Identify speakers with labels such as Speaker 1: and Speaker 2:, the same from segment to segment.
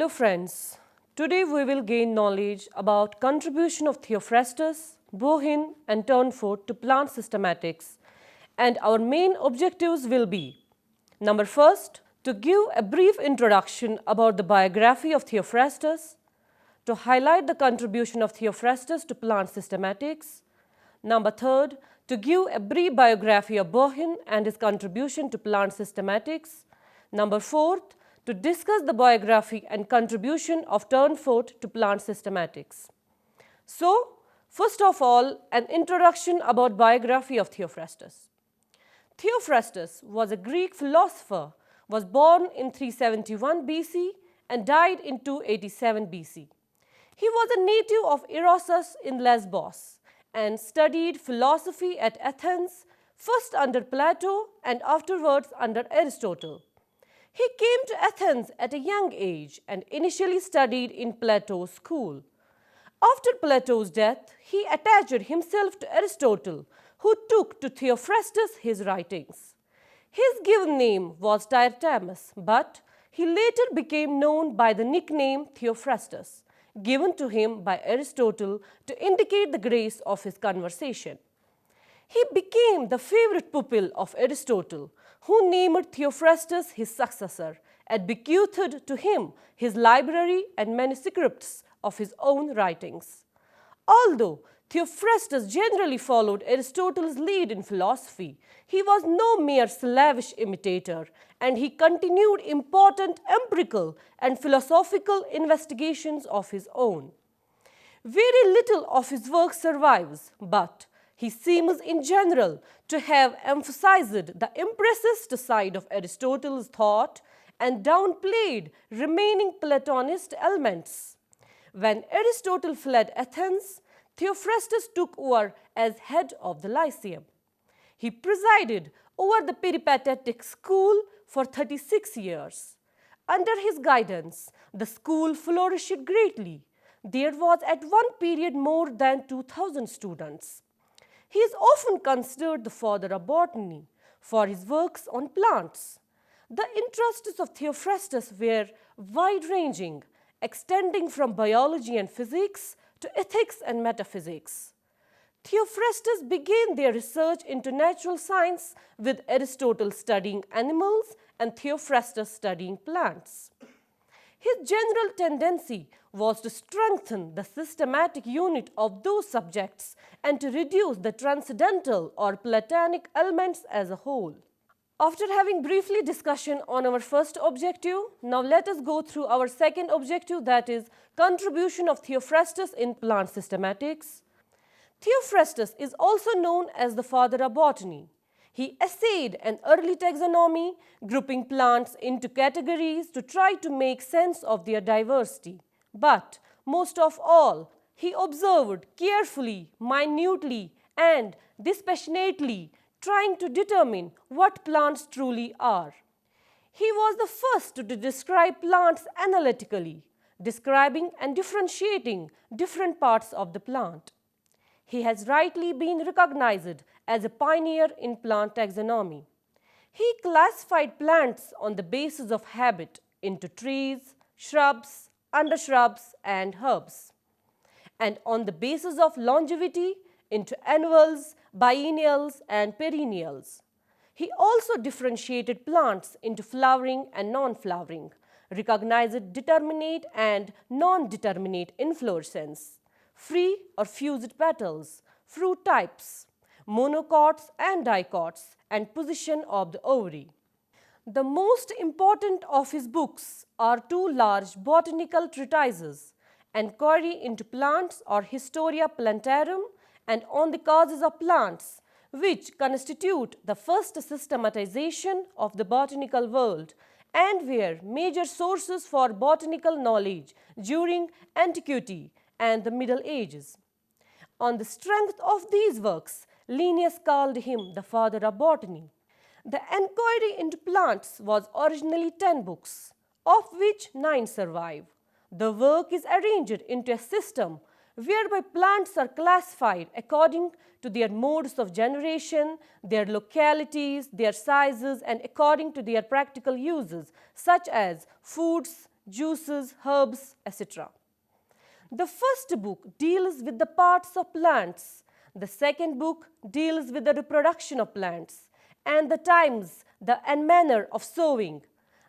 Speaker 1: Hello friends, today we will gain knowledge about contribution of Theophrastus, Bauhin and Tournefort to plant systematics, and our main objectives will be: number first, to give a brief introduction about the biography of Theophrastus, to highlight the contribution of Theophrastus to plant systematics, number third, to give a brief biography of Bauhin and his contribution to plant systematics, number fourth, to discuss the biography and contribution of Tournefort to plant systematics. So, first of all, an introduction about biography of Theophrastus. Theophrastus was a Greek philosopher, was born in 371 BC and died in 287 BC. He was a native of Erosus in Lesbos and studied philosophy at Athens, first under Plato and afterwards under Aristotle. He came to Athens at a young age and initially studied in Plato's school. After Plato's death, he attached himself to Aristotle, who took to Theophrastus his writings. His given name was Tyrtamus, but he later became known by the nickname Theophrastus, given to him by Aristotle to indicate the grace of his conversation. He became the favorite pupil of Aristotle, who named Theophrastus his successor and bequeathed to him his library and manuscripts of his own writings. Although Theophrastus generally followed Aristotle's lead in philosophy, he was no mere slavish imitator, and he continued important empirical and philosophical investigations of his own. Very little of his work survives, but he seems in general to have emphasized the empiricist side of Aristotle's thought and downplayed remaining Platonist elements. When Aristotle fled Athens, Theophrastus took over as head of the Lyceum. He presided over the peripatetic school for 36 years. Under his guidance, the school flourished greatly. There was at one period more than 2,000 students. He is often considered the father of botany for his works on plants. The interests of Theophrastus were wide-ranging, extending from biology and physics to ethics and metaphysics. Theophrastus began their research into natural science with Aristotle studying animals and Theophrastus studying plants. His general tendency was to strengthen the systematic unit of those subjects and to reduce the transcendental or Platonic elements as a whole. After having briefly discussion on our first objective, now let us go through our second objective, that is contribution of Theophrastus in plant systematics. Theophrastus is also known as the father of botany. He essayed an early taxonomy, grouping plants into categories to try to make sense of their diversity. But most of all, he observed carefully, minutely, and dispassionately, trying to determine what plants truly are. He was the first to describe plants analytically, describing and differentiating different parts of the plant. He has rightly been recognized as a pioneer in plant taxonomy. He classified plants on the basis of habit into trees, shrubs, undershrubs, and herbs, and on the basis of longevity into annuals, biennials, and perennials. He also differentiated plants into flowering and non-flowering, recognized determinate and non-determinate inflorescence, free or fused petals, fruit types, monocots and dicots, and position of the ovary. The most important of his books are two large botanical treatises, Enquiry into Plants or Historia Plantarum and On the Causes of Plants, which constitute the first systematization of the botanical world and were major sources for botanical knowledge during antiquity and the Middle Ages. On the strength of these works, Linnaeus called him the father of botany. The Enquiry into Plants was originally 10 books, of which 9 survive. The work is arranged into a system whereby plants are classified according to their modes of generation, their localities, their sizes, and according to their practical uses, such as foods, juices, herbs, etc. The first book deals with the parts of plants. The second book deals with the reproduction of plants and the times and manner of sowing.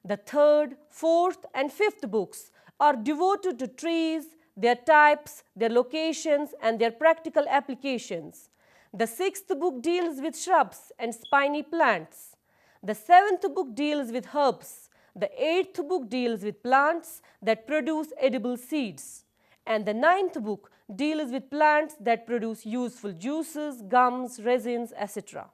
Speaker 1: The third, fourth and fifth books are devoted to trees, their types, their locations and their practical applications. The sixth book deals with shrubs and spiny plants. The seventh book deals with herbs. The eighth book deals with plants that produce edible seeds. And the ninth book deals with plants that produce useful juices, gums, resins, etc.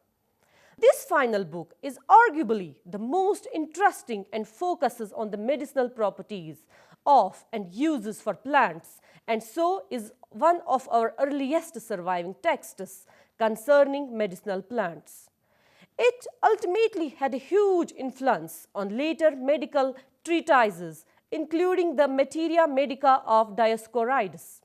Speaker 1: This final book is arguably the most interesting and focuses on the medicinal properties of and uses for plants, and so is one of our earliest surviving texts concerning medicinal plants. It ultimately had a huge influence on later medical treatises, including the Materia Medica of Dioscorides.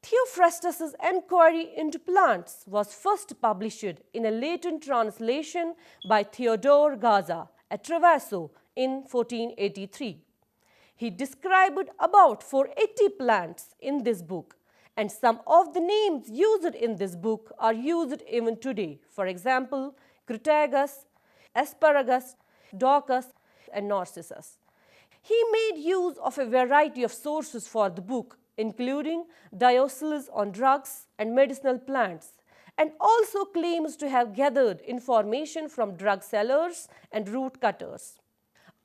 Speaker 1: Theophrastus' Enquiry into Plants was first published in a Latin translation by Theodore Gaza at Treviso in 1483. He described about 480 plants in this book, and some of the names used in this book are used even today. For example, Crataegus, Asparagus, Daucus, and Narcissus. He made use of a variety of sources for the book, including Diosceles on drugs and medicinal plants, and also claims to have gathered information from drug sellers and root cutters.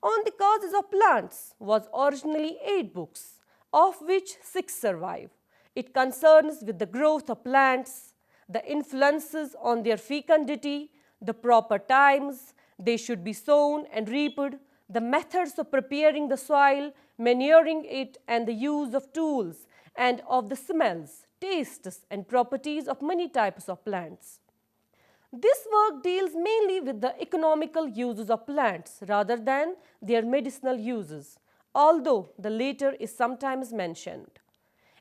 Speaker 1: On the causes of plants was originally 8 books, of which 6 survive. It concerns with the growth of plants, the influences on their fecundity, the proper times they should be sown and reaped, the methods of preparing the soil, manuring it, and the use of tools, and of the smells, tastes, and properties of many types of plants. This work deals mainly with the economical uses of plants rather than their medicinal uses, although the latter is sometimes mentioned.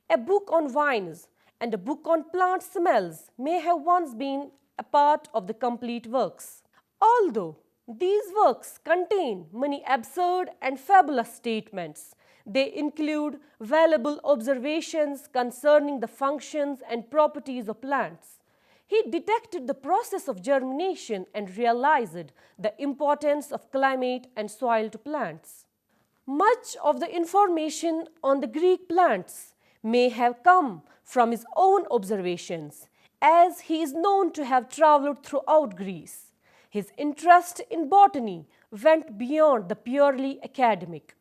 Speaker 1: A book on vines and a book on plant smells may have once been a part of the complete works. Although these works contain many absurd and fabulous statements, they include valuable observations concerning the functions and properties of plants. He detected the process of germination and realized the importance of climate and soil to plants. Much of the information on the Greek plants may have come from his own observations, as he is known to have travelled throughout Greece. His interest in botany went beyond the purely academic.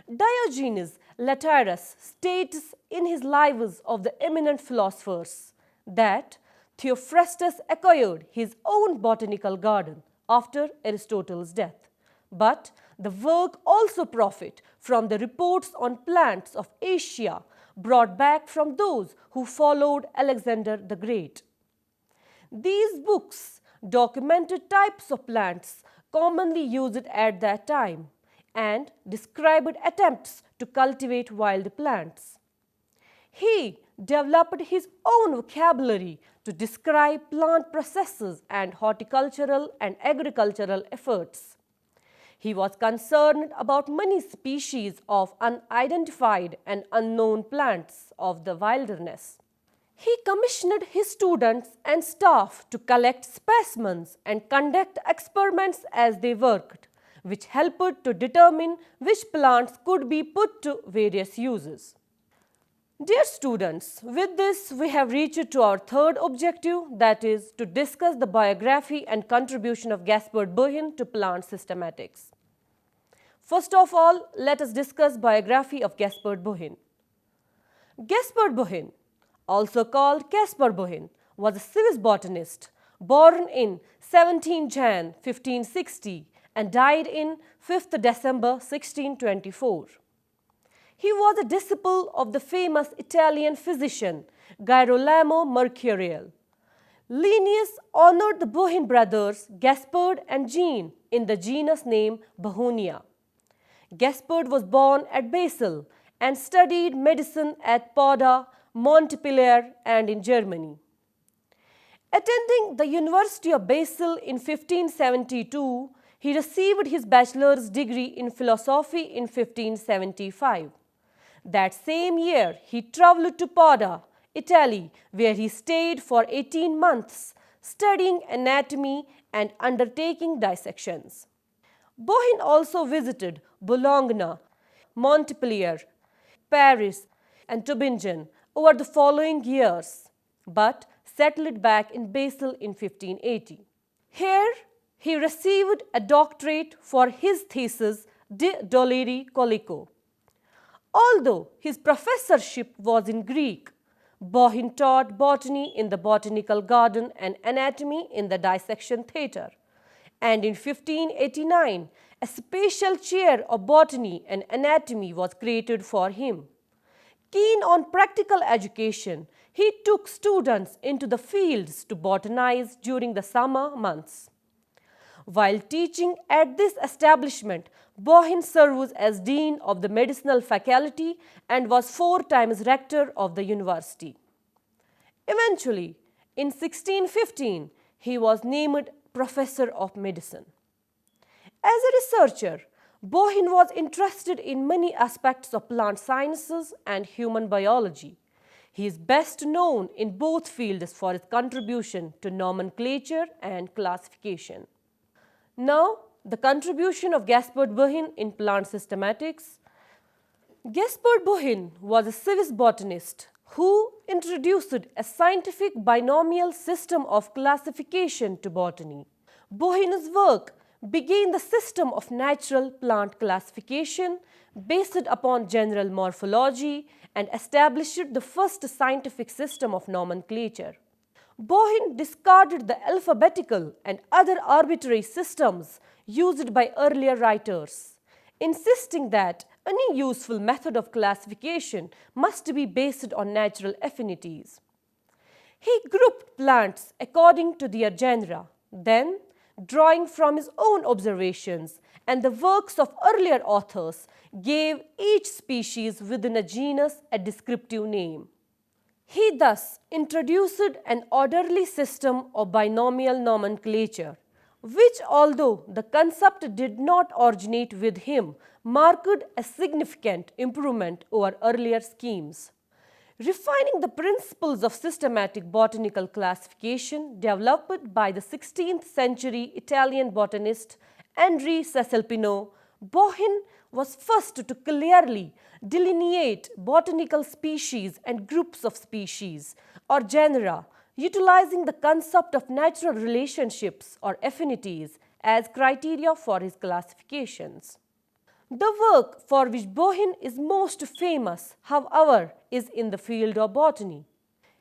Speaker 1: Diogenes Laertius states in his Lives of the eminent philosophers that Theophrastus acquired his own botanical garden after Aristotle's death. But the work also profit from the reports on plants of Asia brought back from those who followed Alexander the Great. These books documented types of plants commonly used at that time and described attempts to cultivate wild plants. He developed his own vocabulary to describe plant processes and horticultural and agricultural efforts. He was concerned about many species of unidentified and unknown plants of the wilderness. He commissioned his students and staff to collect specimens and conduct experiments as they worked, which helped to determine which plants could be put to various uses. Dear students, with this we have reached to our third objective, that is to discuss the biography and contribution of Gaspard Bauhin to plant systematics. First of all, let us discuss biography of Gaspard Bauhin. Gaspard Bauhin, also called Caspar Bauhin, was a Swiss botanist born in 17 Jan 1560 and died in 5th December 1624. He was a disciple of the famous Italian physician Girolamo Mercurial. Linnaeus honored the Bauhin brothers Gaspard and Jean in the genus name Bauhinia. Gaspard was born at Basel and studied medicine at Padua, Montpellier, and in Germany. Attending the University of Basel in 1572, He received his bachelor's degree in philosophy in 1575. That same year, he travelled to Padua, Italy, where he stayed for 18 months, studying anatomy and undertaking dissections. Bauhin also visited Bologna, Montpellier, Paris, and Tübingen over the following years, but settled back in Basel in 1580. Here, he received a doctorate for his thesis De Dolere Colico. Although his professorship was in Greek, Bauhin taught botany in the botanical garden and anatomy in the dissection theatre. And in 1589, a special chair of botany and anatomy was created for him. Keen on practical education, he took students into the fields to botanize during the summer months. While teaching at this establishment, Bauhin served as Dean of the Medicinal Faculty and was 4 times rector of the university. Eventually, in 1615, he was named Professor of Medicine. As a researcher, Bauhin was interested in many aspects of plant sciences and human biology. He is best known in both fields for his contribution to nomenclature and classification. Now, the contribution of Gaspard Bauhin in plant systematics. Gaspard Bauhin was a Swiss botanist who introduced a scientific binomial system of classification to botany. Bauhin's work began the system of natural plant classification based upon general morphology and established the first scientific system of nomenclature. Bauhin discarded the alphabetical and other arbitrary systems used by earlier writers, insisting that any useful method of classification must be based on natural affinities. He grouped plants according to their genera, then, drawing from his own observations and the works of earlier authors, gave each species within a genus a descriptive name. He thus introduced an orderly system of binomial nomenclature, which, although the concept did not originate with him, marked a significant improvement over earlier schemes. Refining the principles of systematic botanical classification developed by the 16th century Italian botanist Andrea Cesalpino, Bauhin was first to clearly delineate botanical species and groups of species or genera, utilizing the concept of natural relationships or affinities as criteria for his classifications. The work for which Bauhin is most famous, however, is in the field of botany.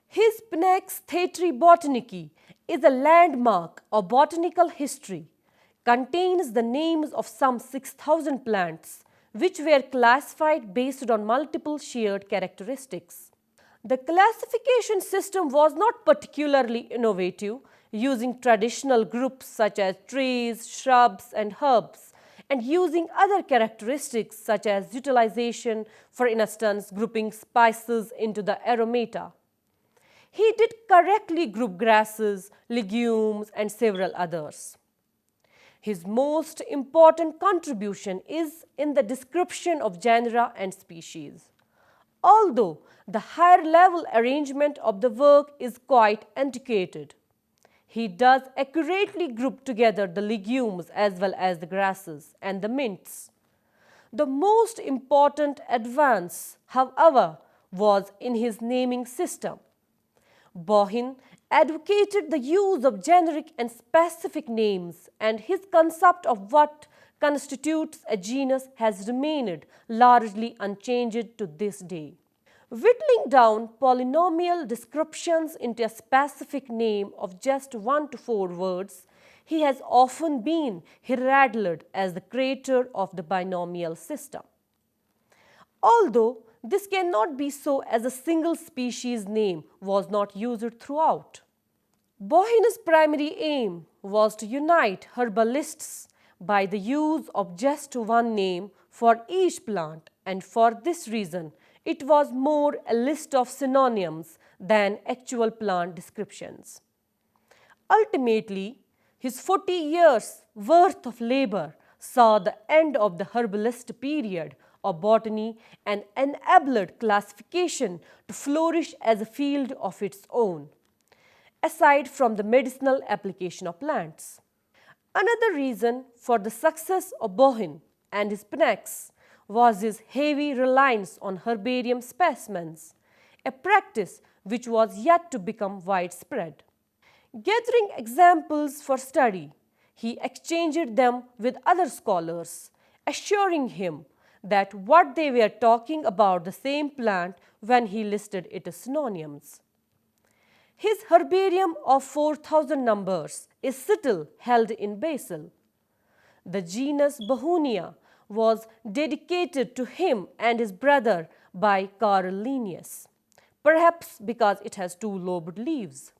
Speaker 1: His Pnax Theatri Botanici is a landmark of botanical history, contains the names of some 6,000 plants, which were classified based on multiple shared characteristics. The classification system was not particularly innovative, using traditional groups such as trees, shrubs, and herbs, and using other characteristics such as utilization, for instance, grouping spices into the aromata. He did correctly group grasses, legumes, and several others. His most important contribution is in the description of genera and species. Although the higher level arrangement of the work is quite antiquated, he does accurately group together the legumes as well as the grasses and the mints. The most important advance, however, was in his naming system. Bauhin advocated the use of generic and specific names, and his concept of what constitutes a genus has remained largely unchanged to this day. Whittling down polynomial descriptions into a specific name of just 1 to 4 words, he has often been heralded as the creator of the binomial system. Although this cannot be so, as a single species name was not used throughout. Bauhin's primary aim was to unite herbalists by the use of just one name for each plant, and for this reason it was more a list of synonyms than actual plant descriptions. Ultimately, His 40 years' worth of labor saw the end of the herbalist period of botany and enabled classification to flourish as a field of its own, aside from the medicinal application of plants. Another reason for the success of Bauhin and his Pnax was his heavy reliance on herbarium specimens, a practice which was yet to become widespread. Gathering examples for study, he exchanged them with other scholars, assuring him that what they were talking about the same plant when he listed its synonyms. His herbarium of 4,000 numbers is still held in Basel. The genus Bauhinia was dedicated to him and his brother by Carl Linnaeus, perhaps because it has two lobed leaves.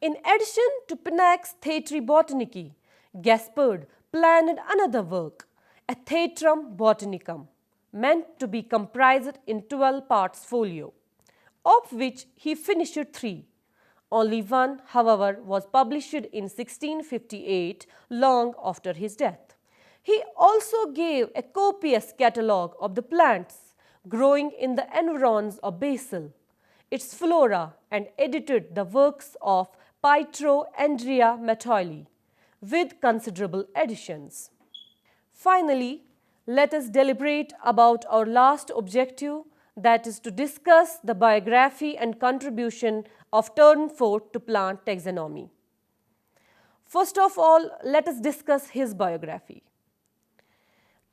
Speaker 1: In addition to Pnax Theatri Botanici, Gaspard planned another work, a Theatrum Botanicum, meant to be comprised in 12 parts folio, of which he finished 3. Only one, however, was published in 1658, long after his death. He also gave a copious catalogue of the plants growing in the environs of Basel, its flora, and edited the works of Pietro Andrea Mattoli, with considerable additions. Finally, let us deliberate about our last objective, that is to discuss the biography and contribution of Tournefort to plant taxonomy. First of all, let us discuss his biography.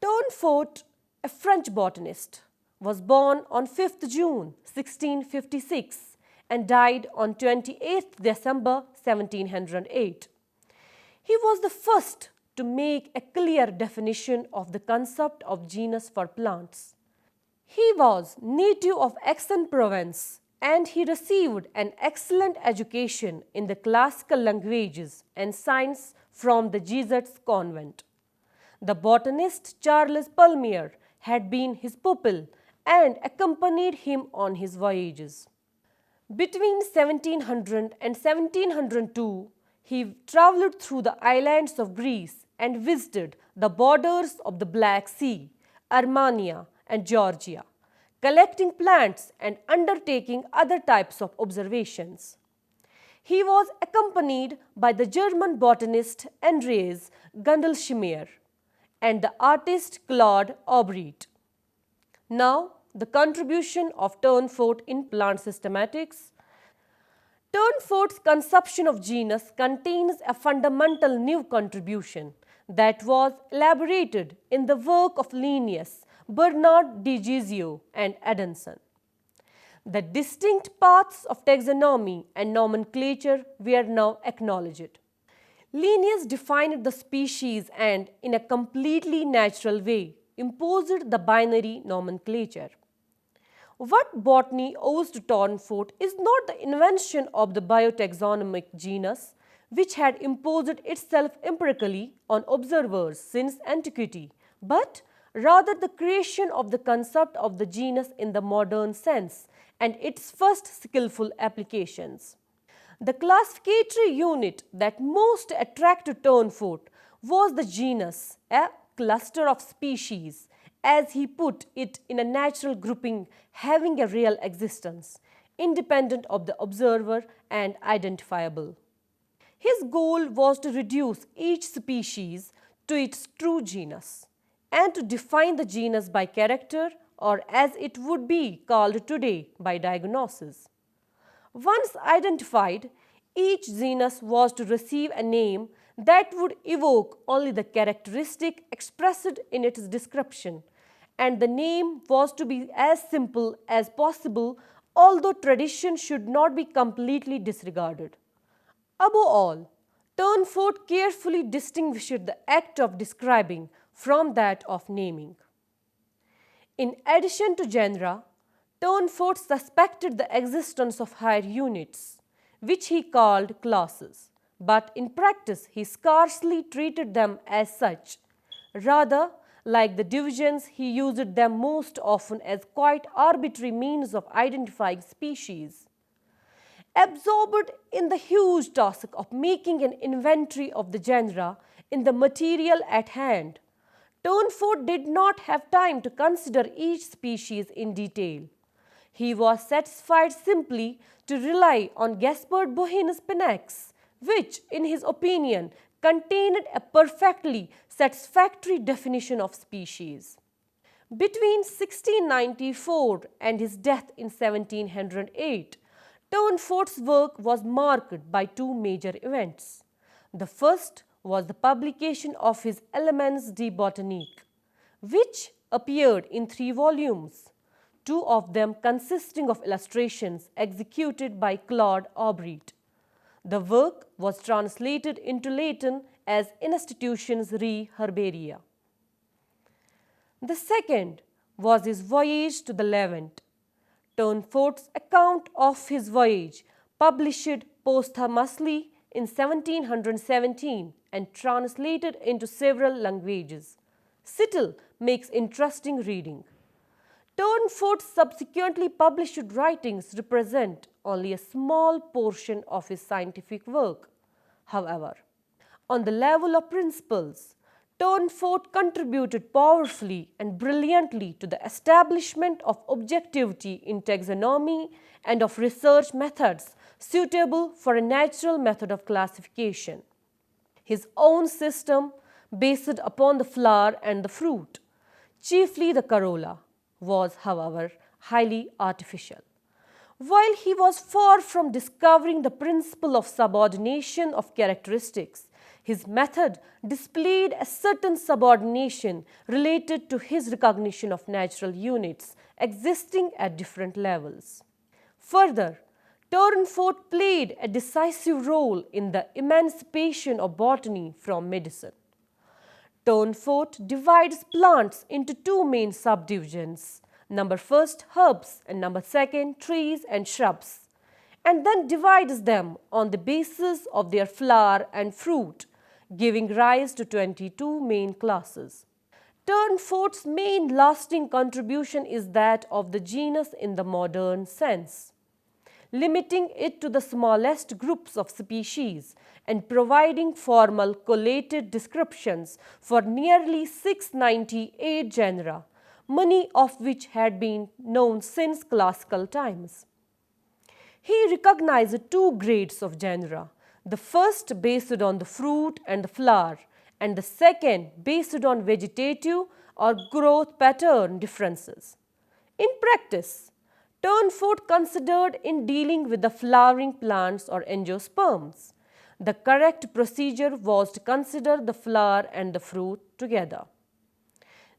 Speaker 1: Tournefort, a French botanist, was born on 5th June 1656 and died on 28th December 1708. He was the first to make a clear definition of the concept of genus for plants. He was native of Aix-en-Provence and he received an excellent education in the classical languages and science from the Jesuits' convent. The botanist Charles Palmier had been his pupil and accompanied him on his voyages. Between 1700 and 1702, he travelled through the islands of Greece and visited the borders of the Black Sea, Armenia and Georgia, collecting plants and undertaking other types of observations. He was accompanied by the German botanist Andreas Gundelschmier and the artist Claude Aubret. Now, the contribution of Tournefort in plant systematics. Tournefort's conception of genus contains a fundamental new contribution that was elaborated in the work of Linnaeus, Bernard de Giezio and Adanson. The distinct paths of taxonomy and nomenclature were now acknowledged. Linnaeus defined the species and, in a completely natural way, imposed the binary nomenclature. What botany owes to Tournefort is not the invention of the biotaxonomic genus, which had imposed itself empirically on observers since antiquity, but rather the creation of the concept of the genus in the modern sense and its first skillful applications. The classificatory unit that most attracted Tournefort was the genus, a cluster of species, as he put it, in a natural grouping having a real existence, independent of the observer and identifiable. His goal was to reduce each species to its true genus and to define the genus by character, or as it would be called today, by diagnosis. Once identified, each genus was to receive a name that would evoke only the characteristic expressed in its description, and the name was to be as simple as possible, although tradition should not be completely disregarded. Above all, Tournefort carefully distinguished the act of describing from that of naming. In addition to genera, Tournefort suspected the existence of higher units, which he called classes, but in practice he scarcely treated them as such. Rather, like the divisions, he used them most often as quite arbitrary means of identifying species. Absorbed in the huge task of making an inventory of the genera in the material at hand, Tournefort did not have time to consider each species in detail. He was satisfied simply to rely on Gaspard Bauhin's Pinax, which, in his opinion, contained a perfectly satisfactory definition of species. Between 1694 and his death in 1708, Tournefort's work was marked by two major events. The first was the publication of his Elements de Botanique, which appeared in 3 volumes, 2 of them consisting of illustrations executed by Claude Aubret. The work was translated into Latin as Institutions Re Herbaria. The second was his voyage to the Levant. Tournefort's account of his voyage, published posthumously in 1717 and translated into several languages, still makes interesting reading. Tournefort's subsequently published writings represent only a small portion of his scientific work. However, on the level of principles, Tournefort contributed powerfully and brilliantly to the establishment of objectivity in taxonomy and of research methods suitable for a natural method of classification. His own system, based upon the flower and the fruit, chiefly the corolla, was, however, highly artificial. While he was far from discovering the principle of subordination of characteristics, his method displayed a certain subordination related to his recognition of natural units existing at different levels. Further, Tournefort played a decisive role in the emancipation of botany from medicine. Tournefort divides plants into 2 main subdivisions, number first herbs and number second trees and shrubs, and then divides them on the basis of their flower and fruit, giving rise to 22 main classes. Tournefort's main lasting contribution is that of the genus in the modern sense, limiting it to the smallest groups of species and providing formal collated descriptions for nearly 698 genera, many of which had been known since classical times. He recognized 2 grades of genera, the first based on the fruit and the flower, and the second based on vegetative or growth pattern differences. In practice, Tournefort considered in dealing with the flowering plants or angiosperms, the correct procedure was to consider the flower and the fruit together.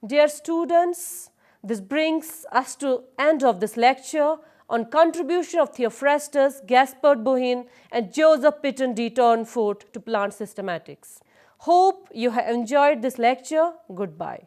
Speaker 1: Dear students, this brings us to end of this lecture on contribution of Theophrastus, Gaspard Bauhin and Joseph Pitton de Tournefort to plant systematics. Hope you have enjoyed this lecture. Goodbye.